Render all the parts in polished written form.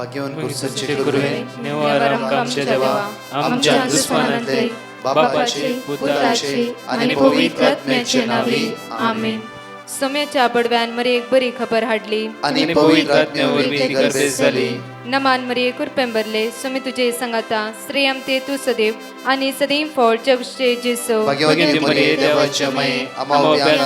घेवन कुर्सोचे गुरुवे नेवार आमच्या देवा आमच्या दुश्मनांतले बापाचे पुत्राचे आणि पवित्र आत्म्याचे नावे आमेन. सोम्याच्या बडव्यान मरे एक बरी खबर हाडली आणि पवित्र आत्म्यावर ती गर्भेस झाली. नमान मरे कुरपेंबरले सोमे तुझे संगाता श्रेयम ते तू सदैव आणि सदैव फळ जगचे जेसो. भाग्यवती मरिये देवाच्या माये आम्हा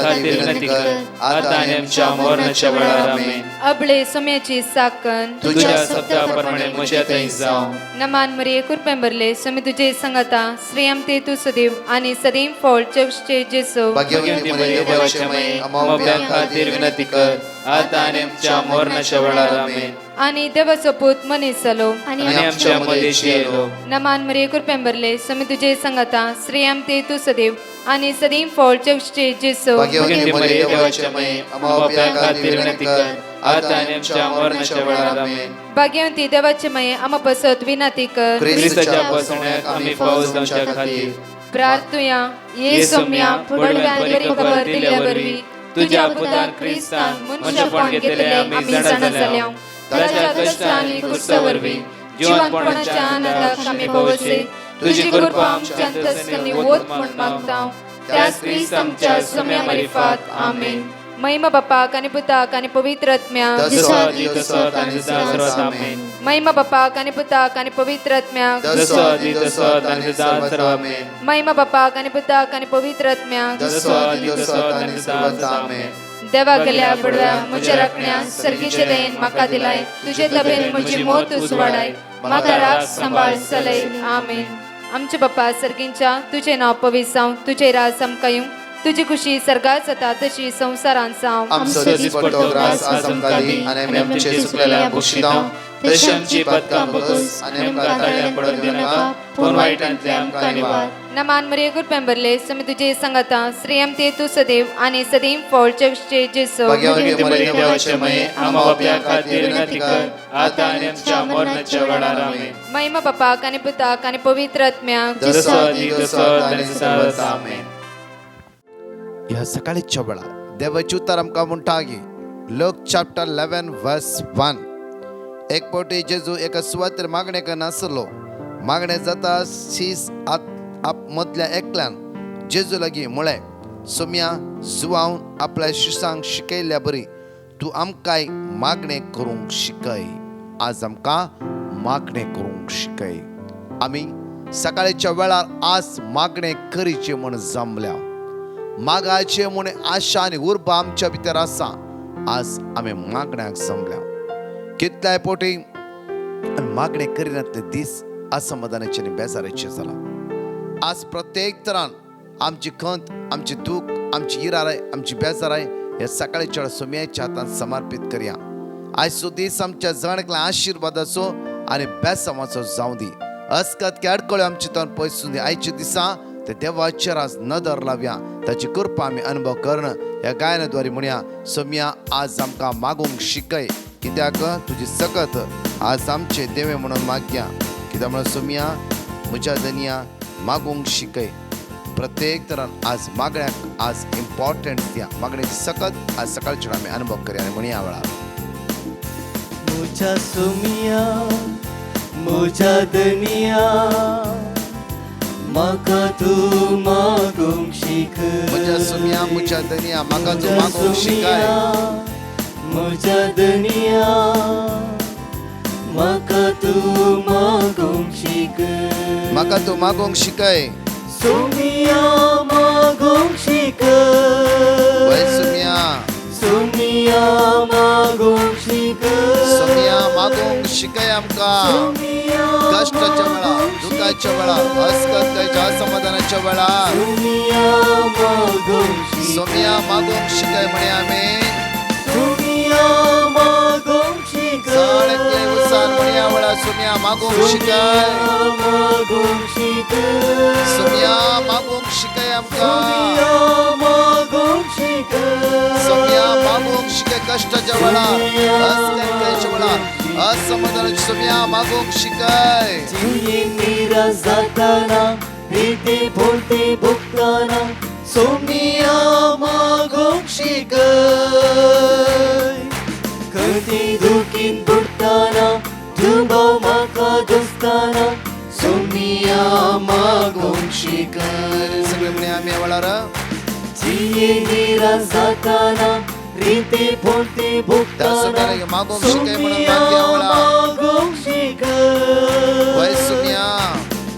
खातीर विनंती कर आता आणि आमच्या मरणाच्या वेळार आमेन. अबळे सोम्याची साकन तुझ्या शब्दाप्रमाणे म्हज्या थंय जावं. नमान मरे कुरपेंबरले सोमे तुझे संगाता श्रेयम ते तू सदैव आणि सदैव फळ जगचे जेसो. भाग्यवती मरिये देवाच्या माये आम्हा खातीर विनंती कर आता आणि आमच्या मरणाच्या वेळार आमेन. आणि देवाचो पूत मनीस जालो आणि आमच्या मध्येशी येलो. नमान मरे कुरपेंबरले सोमे तुझे संगाता श्रेयम ते तू सदैव आणि सदैव फळ जगचे जेसो. भाग्यवती मरिये देवाच्या माये आम्हा खातीर विनंती कर आता आणि आमच्या मरणाच्या वेळार आमेन. भाग्यवंती देवाचे माये आम्हा पसत विनंती कर ख्रिस्ताच्या पासण्याक आम्ही पावस जावच्या खातीर प्रार्थुया ये सोम्या पडव्यान बरी खबर दिल्या वरवी तुझ्या पुतान ख्रिस्तान मनशापण घेतले आम्ही जाणा जाल्या. ताच्या कष्टांनी कुर्सावरवी जीवनपणाच्या आनंदाक आम्ही पवसे तुझी कृपा आमच्या अंतस्करणी वोत म्हण मागता त्यास ख्रिस्त आमच्या सोम्या मार्फत आमेन. महिमा बापाक आणि पुताक आणि पवित्र आत्म्याक महिमा बापाक आणि पुताक आणि पवित्र आत्म्याक महिमा बापाक आणि पुताक आणि पवित्र आत्म्याक देवा गेल्या पडव्या म्हज्या राखण्या सर्गीचे देन म्हाका दिलाय तुझे तबेन म्हजी मोत उसवाडाय म्हाका राख सांबाळ चलय आमेन. आमचे बाप्पा सर्गींच्या तुझे नाव पवित्र जावं तुझे राज समकायूं तुझी खुशी सर्गात जाता तशी संसारांत जावं. आमचो दिसपट्टो ग्रास आज आमकां दी आनी आमी आमचे चुकलेल्या बक्षितांव तशी आमची पातकां बगस आनी आमकां ताळ्यां पडत दिनाका पूण वायटांतले आमकां निवार. नमान मरे कुरपेंबरले सोमे तुझे संगाता श्रेयम ते तू सदैव आणि सदैव फळ जगचे जेसो. भाग्यवती मरिये देवाचे माये आम्हा बापया खातीर विनंती कर आता आनी आमच्या मरणाच्या वेळार आमेन. महिमा बापाक आणि पुताक आणि पवित्र आत्म्याक आमेन. ह्या सकाळीच्या वेळा देवाचे उतर आमकां म्हणटा की लूक चॅप्टर 11 वर्स 1 एक पावटी जेजू एका सुवातेर मागणे करनासलो. मागणे जाता शीस आप मदल्या एकल्यान जेजू लागीं म्हळें सोम्या जुवावन आपल्या शिसांक शिकयल्या बरी तूं आमकांय मागणे करूंक शिकय. आज आमकां मागणे करूंक शिकय. आमी सकाळीच्या वेळार आज मागणे करीचे म्हूण जमल्या. मागाचे म्हूण आशा आनी उर्बा आमच्या भितर आसा. आज आमी मागण्याक जमल्या. कितल्याय पोटी मागणे करिनातले दीस असमाधानाचे आनी बेजाराचे जाला. आज प्रत्येक तरान आमची खंत आमची दूख आमची इराराय आमची बेजाराय हे सकाळीच्या सोम्याच्या हातांत समर्पीत करया. आयचो दीस आमच्या जणकल्या आशिर्वादाचो आनी बेसमाचो जावं दी. अस्कत की अडकळ्यो आमचे तोंड पयसून दी. आयच्या दिसा ते देवाचेर आज नदर लावया. ताची कृपा आमी अनुभव करणं ह्या गायनाद्वारे म्हणया सोम्या आज आमकां मागूंक शिकय कित्याक तुजी सकत आज आमचे देवे म्हणून मागया. कित्याक म्हणून सोम्या म्हज्या धनिया मागूंक शिकय. प्रत्येक तरान आज मागण्याक आज इम्पॉर्टंट दिया. मागण्याची सकत आज सकाळचे आमी अनुभव करया आनी म्हणया वेळार मुझा सोमिया मुझा धनिया म्हाका तूं मागूंक शिकय. म्हज्या सोम्या म्हज्या धनिया म्हाका तूं मागूंक शिकय. मुझा धनिया म्हाका तूं मागूंक शिकय. म्हाका तूं मागूंक शिकय. सोमिया मागूंक शिकय. वय सोम्या सोमिया मागूंक शिकय. सोम्या मागूंक शिकय आमकां कष्टाच्या वेळा दुखाच्या वेळा अस्कताच्या असमाधानाच्या वेळा सोम्या मागूंक शिकय म्हणे आमी सगळे उसार म्हणया वेळा सोम्या मागूंक शिकय. सोम्या मागूंक शिकय आमकां. सोम्या मागूंक शिकय कष्टाच्या वेळा अस्कताच्या वेळा असमाधानाच्या सोम्या मागूंक शिकय. निराश जाताना भीती भोवती भोगताना सोमिया मागूंक शिकय. कधी दुखीन बुडताना तूं जाताना सोमिया मागोंशिकर सगळे म्हणे आम्ही वळार जिये निरा जाताना रीती पोटी भुक्ताना सोम्याला मागोंशिकर म्हणून सोमिया मागयावळा मागोंशिकर वय सोम्या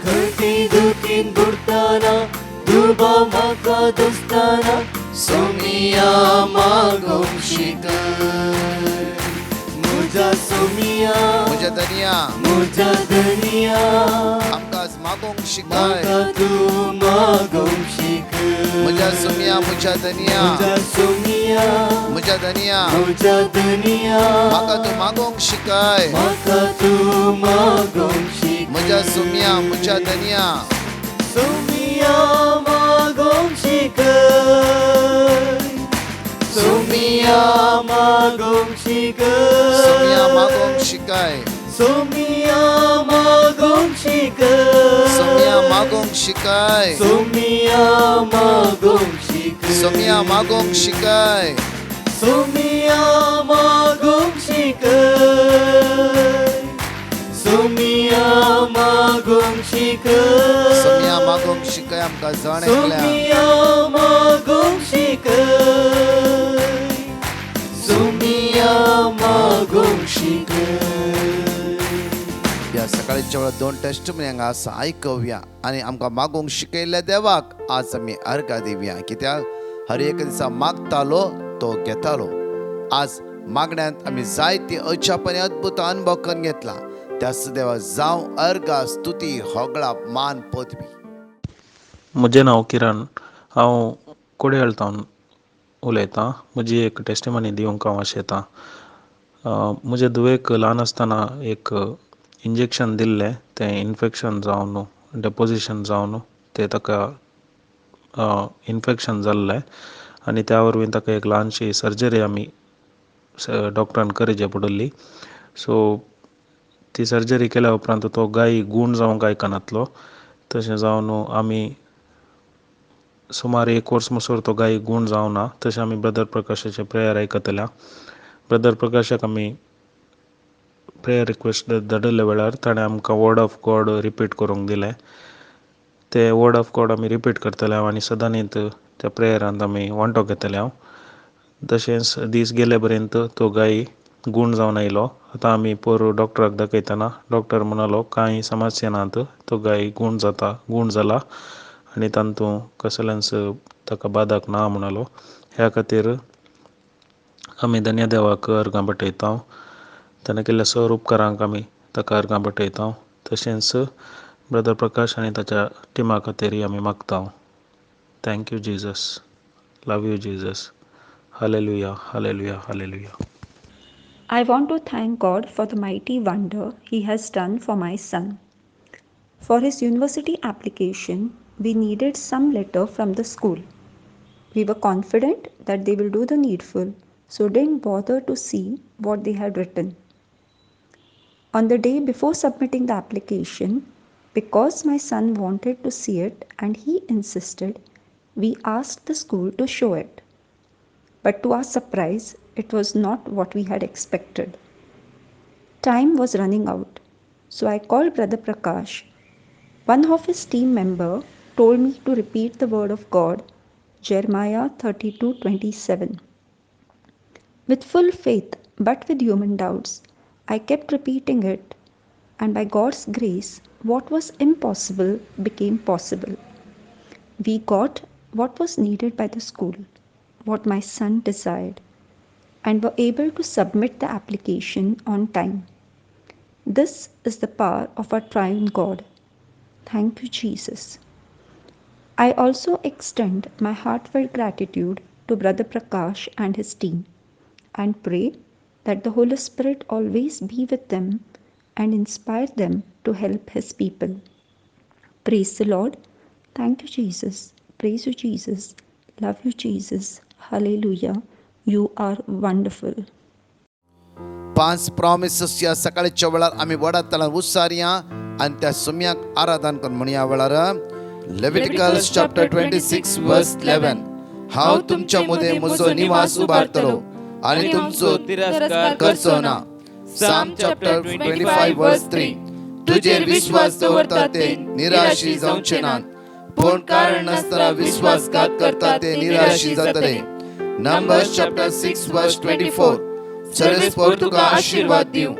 खटी दुखीन बुडताना दुबा म्हाका दुसताना सोमिया मागोंशिकर मुजा सोमिया म्हज्या दनिया मुजा धनिया आमकां मागोंक शिकाय म्हाका तूं मागोंशिकर म्हज्या सोम्या म्हज्या दनिया मुजा सोमिया म्हज्या दनिया मुजा धनिया म्हाका तूं मागोंक शिकाय म्हाका तूं मागोंशिकर म्हज्या सोम्या म्हज्या दनिया सोमिया मागोंशिकर सोमिया मागोंशिकर सोम्या मागोंक शिकाय सोमिया मागोंशिकर सोम्या मागोंक शिकाय सोमिया मागोंशिकर सोम्या मागोंक शिकाय सोमिया मागोंशिकर सोमिया मागोंशिकर सोम्या मागोंक शिकाय आमकां जण एकल्या सोमिया मागोंशिकर सोमिया मागोंशिकर या सकाळच्या वेळा दोन टेस्टमनी हांगा आसा आयकवया आनी आमकां मागोंक शिकयल्ल्या देवाक आज आमी अर्घा दिवया कित्याक हर एक दिसा मागतालो तो घेतालो आज मागण्यांत आमी जायती अजापानी अद्भुत अनुभव करून घेतला त्याच देवा जावं अर्घा स्तुती होगळा मान पदवी म्हजें नांव किरण हांव कोडयाळतावन उलयतां म्हजी एक टेस्टिमनी दिवंक हांव आशेतां म्हजे धुवेक ल्हान आसतना एक इंजेक्शन दिल्लें तें इन्फेक्शन जावन डेपोजिशन जावन तें ताका इन्फेक्शन जाल्लें आनी त्या वरवीं ताका एक ल्हानशी सर्जरी आमी डॉक्टरान करची पडली सो ती सर्जरी केल्या उपरांत तो गायी गूण जावंक आयकनातलो तशें जावन आमी सुमार एक वर्स म्हणसर तो गायी गूण जावना तशें आमी ब्रदर प्रकाशाचे प्रेयर आयकतल्या ब्रदर प्रकाशाक आमी प्रेयर रिक्वेस्ट धाडिल्ल्या वेळार ताणें आमकां वर्ड ऑफ गॉड रिपीट करूंक दिलें ते वर्ड ऑफ गॉड आमी रिपीट करतले हांव आनी सदांच त्या प्रेयरांत आमी वांटो घेतले हांव तशेंच दीस गेले पर्यंत तो गायी गूण जावन आयलो आतां आमी पोर डॉक्टराक दाखयतना डॉक्टर म्हणलो कांय समस्या नात तो गायी गूण जाला आनी तातूंत कसलेंच ताका बादाक ना म्हणलो ह्या खातीर आमी धन्य देवाक अर्गां भेटयता ताणें केल्ल्या सर उपकारांक आमी ताका अर्गां भेटयता तशेंच ब्रदर प्रकाश आनी ताच्या टिमा खातीर आमी मागता thank you Jesus love you Jesus hallelujah hallelujah hallelujah I want to thank God for the mighty wonder He has done for my son. For his university application, we needed some letter from the school. We were confident that they will do the needful, so didn't bother to see what they had written. On the day before submitting the application, because my son wanted to see it and he insisted, we asked the school to show it. But to our surprise, it was not what we had expected. Time was running out, so I called Brother Prakash. One of his team member told me to repeat the word of God, Jeremiah 32:27. With full faith, but with human doubts, I kept repeating it, and by God's grace, what was impossible became possible. We got what was needed by the school, what my son desired, and were able to submit the application on time. This is the power of our triune God. Thank you, Jesus. I also extend my heartfelt gratitude to Brother Prakash and his team and pray that the Holy Spirit always be with them and inspire them to help His people. Praise the Lord. Thank you, Jesus. Praise you, Jesus. Love you, Jesus. Hallelujah. You are wonderful. 5 promises या सकाळच्या वेळार आमी वडातल्यान उसारया आनी त्या सुम्याक आराधन करून म्हणया वेळार लेविटिकल्स chapter 26 वर्स 11 हांव तुमच्या मदीं म्हजो निवास उबारतलो आनी तुमचो तिरस्कार करचो ना. साम चॅप्टर 25 वर्स 3 तुजेर विश्वास दवरता ते निराशी जावचे नात, पूण कारण नासतना विश्वासघात करता ते निराशी जातले. नंबर्स चॅप्टर 6 वर्स 24. सर्वेस्पर तुका आशीर्वाद दिवं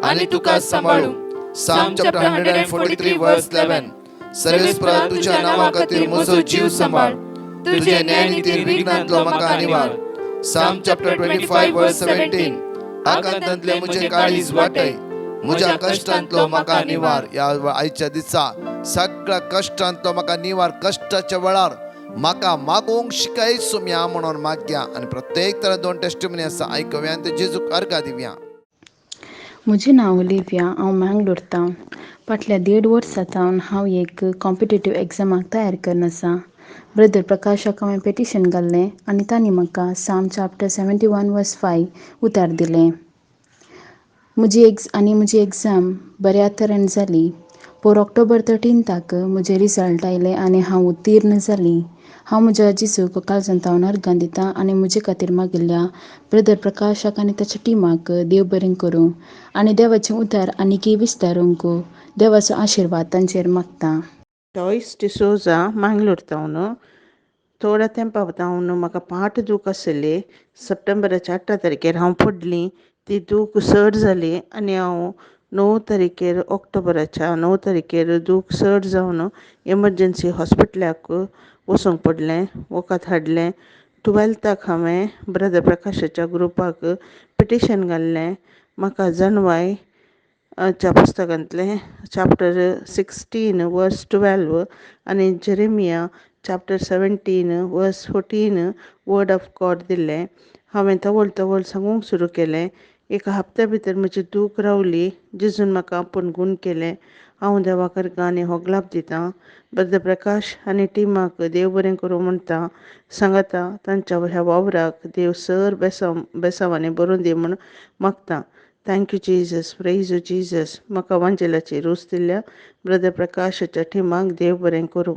आनी तुका सांभाळूं. साम चॅप्टर 143 वर्स 11. सर्वेस्परा तुझ्या नांवा खातीर म्हजो जीव सांभाळ, तुझे न्यायनितीन विघ्नांतलो म्हाका निवार. साम चॅप्टर 25 वर्स 17. आकांतांतले म्हजे काळीज वाटय, म्हज्या कश्टांतलो म्हाका निवार. या आयच्या दिसा सगळ्या कश्टांतलो म्हाका निवार. कश्टाच्या वेळार म्हाका मागोवंक शिकय सुम्या म्हणून मागया. आणि प्रत्येक तरा 2 टेस्टिमनी आसा, आयकव्या आनी ते जेजूक अर्घा दिवया. म्हजें नांव ओलिव्हिया. हांव मँगलोरतां. फाटल्या 1.5 वर्सां सावन हांव एक कॉम्पिटेटीव एग्जामाक तयार करन आसा. ब्रदर प्रकाशाक हांवें पेटिशन घाल्लें आनी तांणी म्हाका साम चॅप्टर 71 वर्स 5 उतार दिलें. म्हजी एग्जाम बऱ्या तरेन जाली. ऑक्टोबर 13 म्हजे रिजल्ट आयले आनी हांव उत्तीर्ण जालीं. हांव म्हज्या जेजूक काळजांत तावन अर्गां दितां आनी म्हजे खातीर मागिल्ल्या ब्रदर प्रकाशाक आनी ताच्या टिमाक देव बरें करूं आनी देवाचें उतार आनीकय विस्तारूंक देवाचो आशिर्वाद तांचेर मागतां. जॉयस डिसोजा मँगलोरतावन. थोड्या तेंपा जावन म्हाका पाट दूख आसली. सप्टेंबराच्या 18 तारखेर हांव पडलीं. ती दूख चड जाली आनी हांव 9 तारखेर ऑक्टोबराच्या 9 तारखेर दूख चड जावन एमर्जन्सी हॉस्पिटलाक वचूंक पडलें. वखद हाडलें. 12 हांवें ब्रदर प्रकाशाच्या ग्रुपाक पिटिशन घाल्लें. म्हाका जणवाय च्या पुस्तकांतलें चॅप्टर 16 वर्स 12 आनी जेरेमिया चॅप्टर 17 वर्स 14 वर्ड ऑफ गॉड दिल्लें. हांवें तवळ सांगूंक सुरू केलें. एका हप्त्या भितर म्हजी दूख रावली. जेजून म्हाका आपूण गूण केलें. हांव देवाक अर्गां आनी होगलाप दितां. ब्रदर प्रकाश आनी टिमाक देव बरें करूं म्हणटा. सांगता तांच्या ह्या वावराक देव सर बेसांवांनी भरून दी म्हूण मागतां. Thank you Jesus. Praise you Jesus. म्हाका वांजेलाची रूच दिल्या. ब्रदर प्रकाशाच्या टिमाक देव बरें करूं.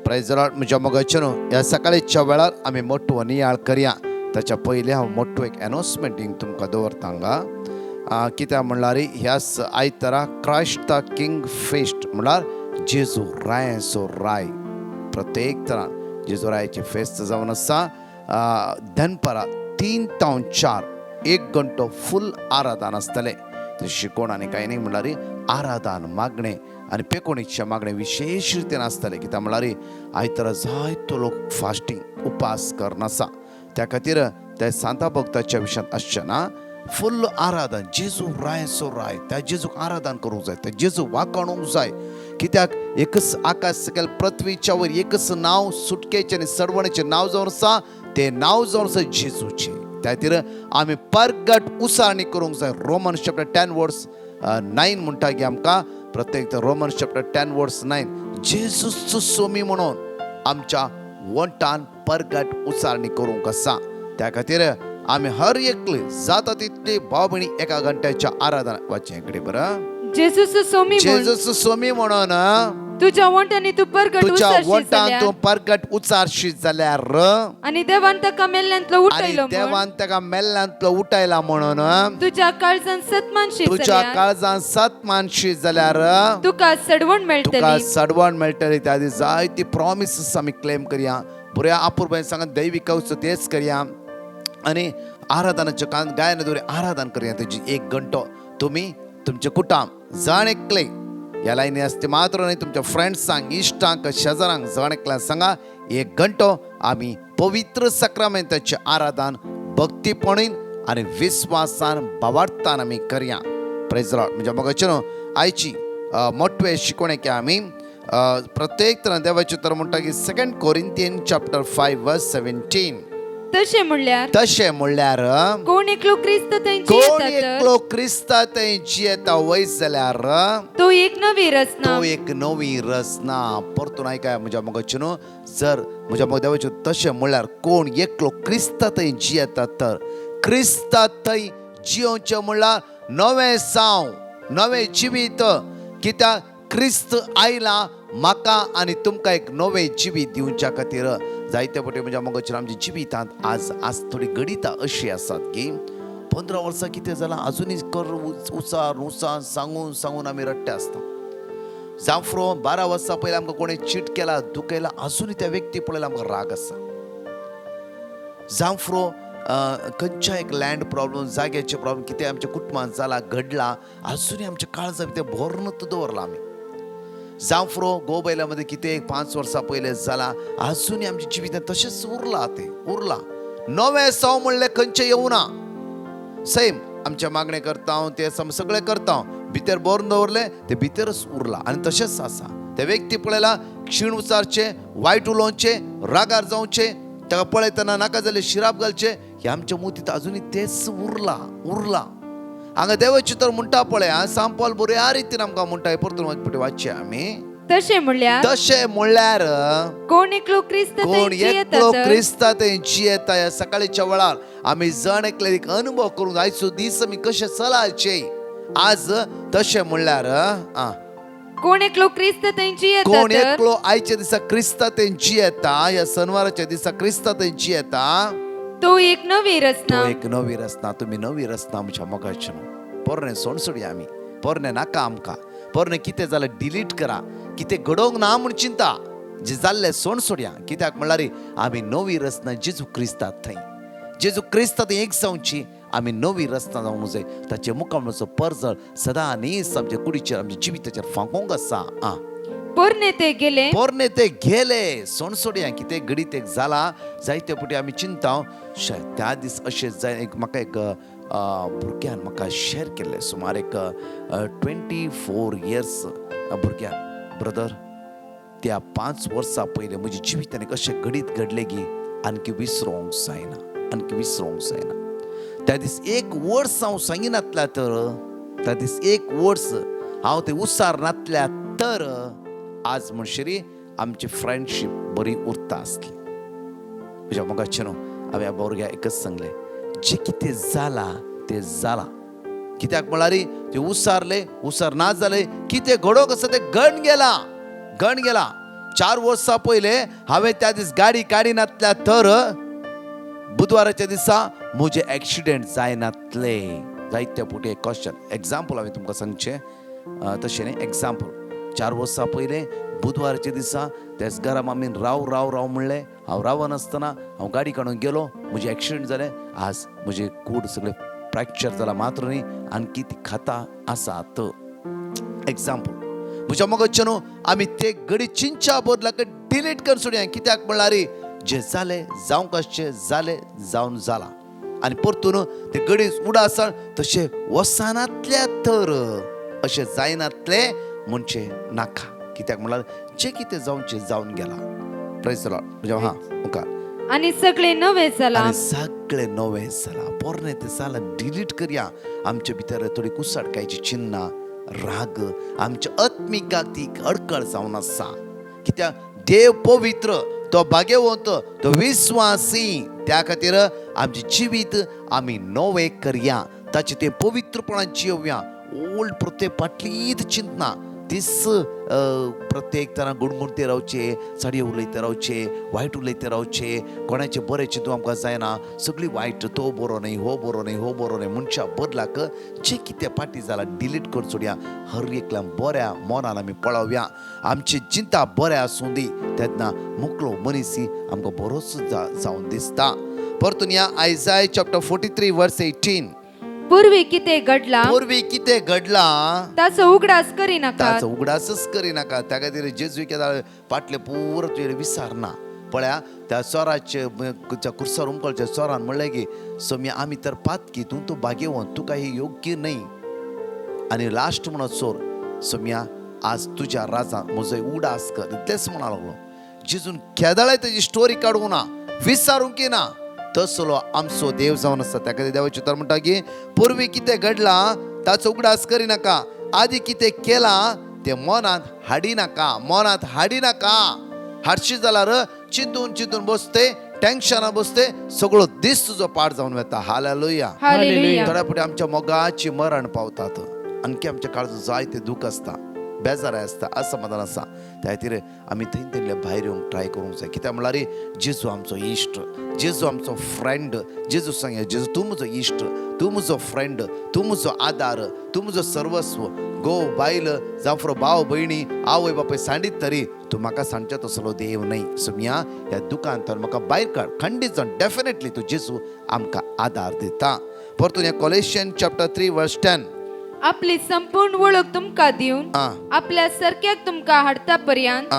Praise Lord. म्हज्या मोगाचें ह्या सकाळीच्या वेळार आमी मोठो नियाळ करया. ताच्या पयलीं हांव मोठो एक अनाउन्समेंट तुमकां दवरता हांगा. कित्याक म्हणल्यार ह्याच आयतारा क्रायस्ट द किंग फेस्ट म्हणल्यार जेजू रायाचो राय. प्रत्येक तरान जेजू रायाची फेस्त जावन आसा. दनपारां 3 ते 4 1 घंटो फूल आराधन आसतलें. ते शिकोवण आनी कांय न्ही म्हणल्यार आराधन मागणें आनी पेकोणीच्या मागणें विशेश रितीन आसतलें. कित्याक म्हणल्यार आयतारा जायतो लोक फास्टींग उपास करनासा. त्या खातीर ते सांता भक्ताच्या विशयांत आसचें ना. फुल्ल आराधन जेजू रायाचो राय. त्या जेजूक आराधन करूंक जाय. त्या जेजू वाखाणूंक जाय. कित्याक एकच आकाश सकयल पृथ्वीच्या वयर एकच नांव सुटकेचें आनी सडवणेचें नांव जावन आसा. तें नांव जावन आसा जेजूचें. त्या खातीर आमी परगट उसाळणी करूंक जाय. रोमन्स चॅप्टर 10 वर्स 9 म्हणटा की आमकां प्रत्येक रोमन्स चॅप्टर 10 वर्स 9 जेजूचो सोमी म्हणून आमच्या वंटान परगट उसाळणी करूंक आसा. त्या खातीर आमी हर एकले जाता तितली भाव भयणी एका घंट्याच्या आराधना वाचचें. इकडे बरं. जेजूचो सोमी म्हणून तुज्या वंटांनी तूं परगट तुज्या उसारशीत वंटान जाल्यार तूं परगट उचारशीत जाल्यार आनी देवान ताका मेल्ल्यांतलो उठयलो म्हूण देवान ताका मेल्ल्यांतलो उठयला म्हणून तुज्या काळजांत सतमानशीत तुज्या जाल्यार काळजांत सतमानशीत जाल्यार तुका सडवण तुका मेळटली. सडवण मेळटली. त्या खातीर जायती प्रॉमिसीस आमी क्लेम करया. बऱ्या आपुरबायेन सांगत दैवीक तेच करया आनी आराधनाच्या गायन दवरी आराधन करया. तेजी 1 घंटो तुमी तुमचे कुटुंब जाण एकले ह्या लायनी आसते मात्र न्ही. तुमच्या फ्रेंड्सांक इश्टांक शेजाऱ्यांक जाण एकल्याक सांगा. 1 घंटो आमी पवित्र सक्रामेंताचें आराधन भक्तीपणीन आनी विस्वासान भावार्थान आमी करया. Praise Lord. म्हणजे मोगाचें आयची मोठवे शिकवणेक आमी प्रत्येक तरान देवाचे तर म्हणटा की 2 कोरिंथियन चॅप्टर 5 वर्स 17. तशें म्हणल्यार कोण एकलो क्रिस्त थंय जियेता वयस जाल्यार तो एक नवी रचना. परतून ऐकाय म्हज्या मोगाचें जर म्हज्या देवाचें तशें म्हणल्यार कोण एकलो क्रिस्त थंय जियेता तर क्रिस्त थंय जियोवचें म्हणल्यार नवें साव नवें जिवीत. कित्याक क्रिस्त आयला म्हाका आनी तुमकां एक नवें जिवीत दिवच्या खातीर. जायते फावटी म्हज्या मोगाचेर आमच्या जिवितांत आज थोडी गणितां अशीं आसात की 15 वर्सां कितें जालां अजुनूय कर उसार सांगून सांगून आमी रट्टे आसता. जांफ्रो 12 वर्सां पयलीं आमकां कोणें चीट केला दुखयला अजुनूय त्या व्यक्ती पळयला आमकां राग आसा. जांफ्रो खंयच्या एक लँड प्रॉब्लम जाग्याचे प्रॉब्लम कितें आमच्या कुटुंबांत जाला घडला अजुनूय आमच्या काळजां भितर भोरनूच दवरला आमी. जांफ्रो गोबैला मध्ये कितें 5 वर्सां पयलें जाला अजुनूय आमच्या जिवितांत तशेंच उरला. नवें सव म्हणलें खंयचें येवना. सेम आमच्या मागणें करता ते सगळें करता भितर भरून दवरलें ते भितरच उरला आनी तशेंच आसा. ते व्यक्ती पळयला क्षीण उचारचे वायट उलोवचे रागार जावचे ताका पळयतना नाका जाल्यार शिराप घालचे हे आमच्या मुतींत अजुनूय तेच उरला. हांगा देवाची तर म्हणटा पळय सांग पॉल बऱ्या रितीन आमकां म्हणटा परतून वाचचे आमी तशें म्हणल्यार कोण एकलो क्रिस्ता तेंची येता. ह्या सकाळीच्या वेळार आमी जण एकले एक अनुभव करून आयचो दीस आमी कशे चलाचे. आज तशें म्हणल्यार कोण एकलो क्रिस्ता तेंची येता. कोण एकलो आयच्या दिसा क्रिस्ता तेंची येता. ह्या शनिवाराच्या दिसा क्रिस्ता तेंची येता. तो एक नवी रचना तुम्ही नवी रचना आमच्या मोगाचे न्हू. पोरणे सोडसोडया आमी पोरणे नाका आमकां. पोरणे कितें जालें डिलीट करा. कितें घडोवंक ना म्हूण चिंता जे जाल्लें सोडसोडया. कित्याक म्हणल्यार आमी नवी रचना जेजू क्रिस्तात थंय जेजू क्रिस्तात एक जावची आमी नवी रचना जावंक जाय. ताचे मुखामळाचो परजळ सदांच आमच्या कुडीचेर आमच्या जिविताचेर फांकोंक आसा. पोरणे ते गेले सोडसोडया. कितें घडीत एक जाला जायते फावटी आमी चिंता त्या दीस अशें जाय. म्हाका एक भुरग्यान म्हाका शेअर केल्लें सुमार एक 24 इयर्स भुरग्यान ब्रदर त्या 5 वर्सां पयलें म्हज्या जिवितान अशें घडीत घडलें की आणकी विसरोंक जायना. त्या दीस एक वर्स हांव सांगिनातल्या तर त्या दीस एक वर्स हांव ते उसार नातल्या तर आज म्हणशेरी आमची फ्रेंडशीप बरी उरता आसली. म्हज्या मोगाचे न्हू हांवें ह्या भुरग्याक एकच सांगलें जे कितें जाला तें जाला. कित्याक म्हळ्यार ते उसार ना जाले कितें घडोवंक आसा ते गण गेला. 4 वर्सां पयलें हांवें त्या दीस गाडी काडिनातल्या तर बुधवाराच्या दिसा म्हजे एक्सिडेंट जायनातले. जायते फावटी एक क्वेश्चन एग्जाम्पल हांवें तुमकां सांगचें तशें न्ही. एग्जाम्पल 4 वर्सां पयलें बुधवाराच्या दिसा त्याच घराम आमी राव म्हणलें. हांव रावनासतना हांव गाडी काडून गेलो म्हजें एक्सिडेंट जालें. आज म्हजें कूड सगळें फ्रॅक्चर जाला मात्र न्ही आनकी ती खाता आसात. एक्जाम्पल म्हज्या मोगाचे न्हू आमी ते घडी चिंच्या बदलाक डिलीट करून सोडया. कित्याक म्हणल्यार जे जालें जावंक आसचें जालें जावन जाला आनी परतून ते घडी उडासन तशें वसानातल्या तर अशें जायनातले म्हणचे नाका. कित्याक म्हणल्यार जे कितें जावचें जावन गेला. Praise the Lord. मुखार आनी सगळें नवें जाला. पोरणे ते जाला डिलीट करया. आमच्या भितर थोडी कुसडकायची चिन्ह राग आमच्या आत्मिकाक ती अडकळ जावन आसा. कित्याक देव पवित्र तो भाग्यवंत तो विश्वासी. त्या खातीर आमचे जिवीत आमी नवें करया. ताचे ते पवित्रपणान जियोवया. ओल्ड प्रत्येक फाटलीच चिंतना दीस प्रत्येक तरां गुणगुणते रावचे साडी उलयते रावचे वायट उलयते रावचे कोणाचें बरें चिंतूं आमकां जायना. सगळी वायट तो बरो न्ही हो बरो न्ही मनशा बदलाक जे कितें फाटी जाला डिलीट करून सोडया. हर एकल्या बऱ्या मोनान आमी पळोवया. आमची चिंता बऱ्या आसूं दी तेन्ना मुकलो मनीसी आमकां बरोच जावन दिसता. परतून या आयजाय चॅप्टर 43 वर्स 18 पूर्वी कितें घडला ताचो उगडासच करिनाका. त्या खातीर जेजू फाटले पुरो तुजे विसरना. पळया त्या सोराचे कुर्सार उमकळच्या सोरान म्हणलें की सोम्या आमी तर पातकी तूं भाग्यवंत तुका हे योग्य न्ही. आनी लास्ट म्हणत सोर सोम्या आज तुज्या राजान म्हजो उडास कर इतलेंच म्हणा लागलो. जेजून केदाळे तेजी स्टोरी काडूंक ना विसरूंक ना. तसलो आमचो देव जावन आसा. त्या खातीर देवाचें उतर म्हणटा की पूर्वी कितें घडला ताचो उगडास करिनाका. आदी कितें केलां तें मनांत हाडिनाका. हाडशी जाल्यार चिंतून बसते टेन्शनां बसते सगळो दीस तुजो पाड जावन वता. हालेलुया. थोड्या फावटी आमच्या मोगाची मरण पावतात. आणखी आमच्या काळजांत जायते दूख आसता बेजाराय आसता असमाधान आसा. त्या खातीर आमी थंय भायर येवंक ट्राय करूंक जाय. कित्याक म्हळ्यार जेजू आमचो इश्ट जेजू आमचो फ्रेंड. जेजू सांगया जेजू तूं म्हजो इश्ट तू म्हजो फ्रेंड, तू म्हजो आदार, तू म्हजो सर्वस्व. गो बायल जावं भाव भयणी आवय बापूय सांडीत तरी तू म्हाका सांडचो तसलो देव न्हय. सुमिया ह्या दुकांतान म्हाका भायर काड, खंडीत जावन डेफिनेटली तू जेजू आमकां आदार दिता. परतून हे कॉलेशियन चॅप्टर 3 वर्स 10. आपली संपूर्ण वळख तुमकां दिवन आपल्या सारक्याक तुमकां हाडता पर्यंत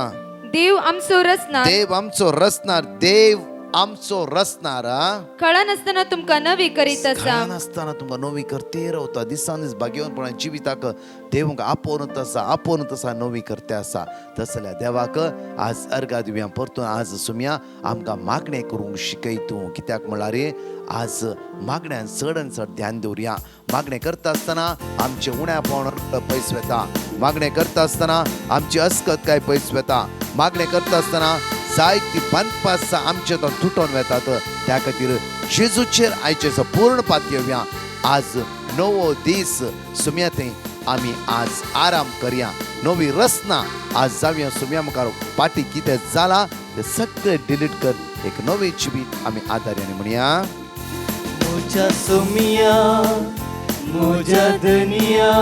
देव आमचो रचणार. देव आमचो रचणार, देव आमचो रचणार. कळनासतना तुमकां नवी करीत आसा. नासतना तुमकां नवी करते रावता. दिसान दीस भाग्यवानपणान जिविताक देव आपोवनत आसा नवी करते आसा. तसल्या देवाक आज अर्घा दिवया. परतून आज सुमिया आमकां मागणें करूंक शिकय तूं. कित्याक म्हळ्यार आज मागण्यान चड ध्यान दवरया. मागणें करता आसतना आमचे उण्यापण पयस वता. मागणें करता आसतना आमची अस्कतकाय पयस वता. मागणें करता आसतना जायती बांदपां आसा आमचे तो तुटोन वेतात. त्या खातीर जेजूचेर आयचे पूर्ण पातयेवया. आज नवो दीस सुमिया थंय आमी आज आराम करया. नवी रचना आज जावया. सुमिया मुखार पाटी कितें जाला तें सगळें डिलीट कर. एक नवी जिवीत आमी आदार्याने म्हणया. मुझा सुमिया मुझा दुनिया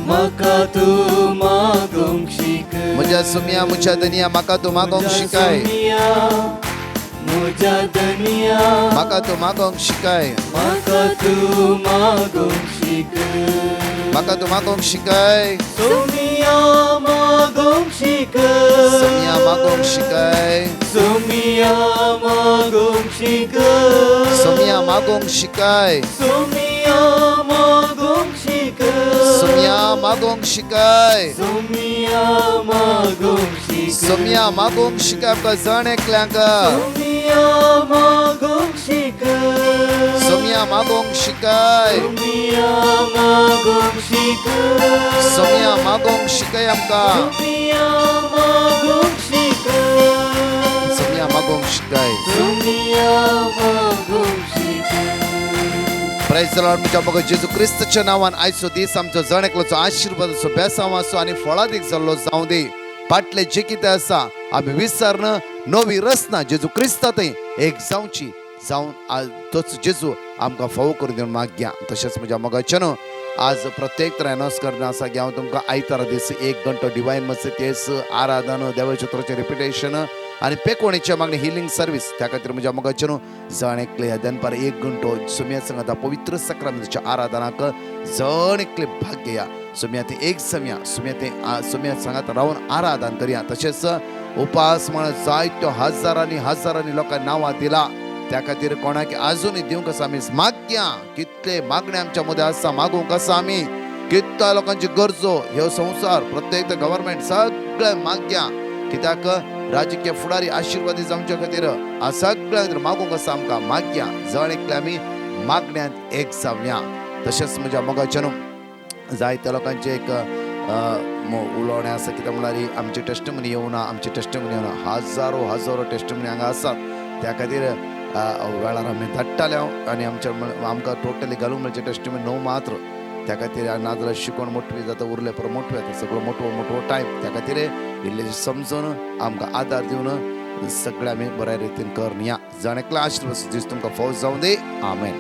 म्हाका तू मागोंक शिक. म्हज्या सुमिया म्हज्या दुनिया म्हाका तू मागोंक शिकाय. मुझा दुनिया म्हाका तू मागोंक शिकाय. म्हाका तू मागोंक शिक. म्हाका तू मागोंक शिकाय. सुमिया मागोंक शिक. सुमिया मागोंक शिकाय. सुमिया मागोंक शिक. सुमिया मागोंक शिकाय. सुमिया मागोंक शिक. सुमिया मागोंक शिकाय. सुमिया मागोंक शिक. सुमिया मागोंक शिकाय. आमकां जण एकल्यांक सुमिया मागोंक शिक. सुमिया मागोंक शिकाय. सुमिया मागोंक शिक. सुमिया मागोंक शिकाय आमकां. सुमिया मागोंक शिक. सुमिया मागोंक शिकाय. सुमिया मागोंक शिक. Praise the Lord. म्हज्या बघा जेजू क्रिस्तच्या नांवान आयचो दीस आमचो जण एकलोचो आशिर्वादाचो बेसांव आसूं आनी फळादीक जाल्लो जावं दी. फाटलें जे कितें आसा आमी विसरन नवी रचना जेजू क्रिस्ता थंय एक जावची जावन तोच जेजू आमकां फावो करून दिवन मागया. तशेंच म्हज्या मोगाच्यान आज प्रत्येक तर अनाउन्स करना आसा की हांव तुमकां आयतारा दीस 1 घंटो डिवायन मसेतेस आराधन देवाच्या उतराचें रिपिटेशन आनी पेकोणेच्या मागणी हिलिंग सर्वीस. त्या खातीर म्हज्या मोगाच्यान जण एकले दनपार 1 घंटो सुमिया सांगाता पवित्र सक्रामेंताच्या आराधनाक जण एकले भाग घेया. सुमिया ते एक सुमिया सांगात रावन आराधन करया. तशेंच उपास म्हणून जायत्यो हजारांनी लोकांनी नांवां दिला. त्या खातीर कोणाक आजुनूय दिवंक आसा आमी मागया. कितले मागणे आमच्या मदें आसा मागूंक आसा आमी. कितल्या लोकांची गरजो ह्यो संवसार प्रत्येक गव्हर्मेंट सगळे मागया. कित्याक राजकीय फुडारी आशिर्वादी जावच्या खातीर सगळ्यांक मागूंक आसा आमकां मागया. जण एकले आमी मागण्यांत एक जावया. तशेंच म्हज्या मोगाच्यान जायत्या लोकांचे एक उलोवणें आसा. कित्याक म्हळ्यार आमची टेस्टमनी येवना. हजारो टेस्टमनी हांगा आसात. त्या खातीर वेळार आमी धाडटाले आनी आमकां टोटली घालूंक मेळचे टेस्टमनी 9 मात्र. त्या खातीर नाजाल्यार शिकोवन मोठवी जाता उरले पर मोठवे जाता सगळो मोठो टायम. त्या खातीर इल्लेशें समजून आमकां आदार दिवन सगळे आमी बऱ्या रितीन करया. जण एकलो आशिर्वाद दीस तुमकां फौज जावं दी. आमेन.